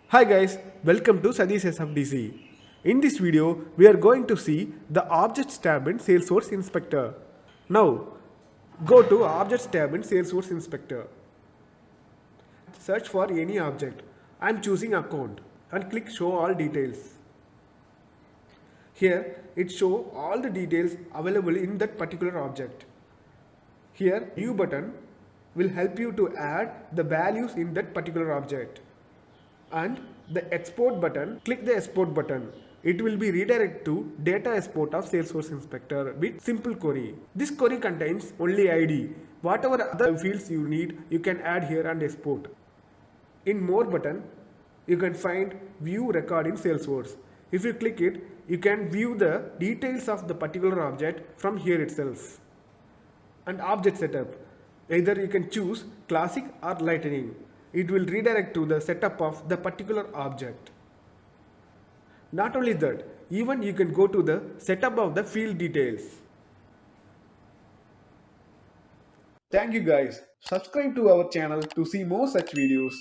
Hi guys, welcome to Sadi's SFDC. In this video, we are going to see the Objects tab in Salesforce Inspector. Now, go to Objects tab in Salesforce Inspector. Search for any object. I am choosing account and click Show All Details. Here, it shows all the details available in that particular object. Here, View button will help you to add the values in that particular object. And the export button, click the export button. It will be redirected to data export of Salesforce Inspector with simple query. This query contains only ID. Whatever other fields you need, you can add here and export. In more button, you can find view record in Salesforce. If you click it, you can view the details of the particular object from here itself. And object setup. Either you can choose classic or lightning. It will redirect to the setup of the particular object. Not only that, even you can go to the setup of the field details. Thank you guys. Subscribe to our channel to see more such videos.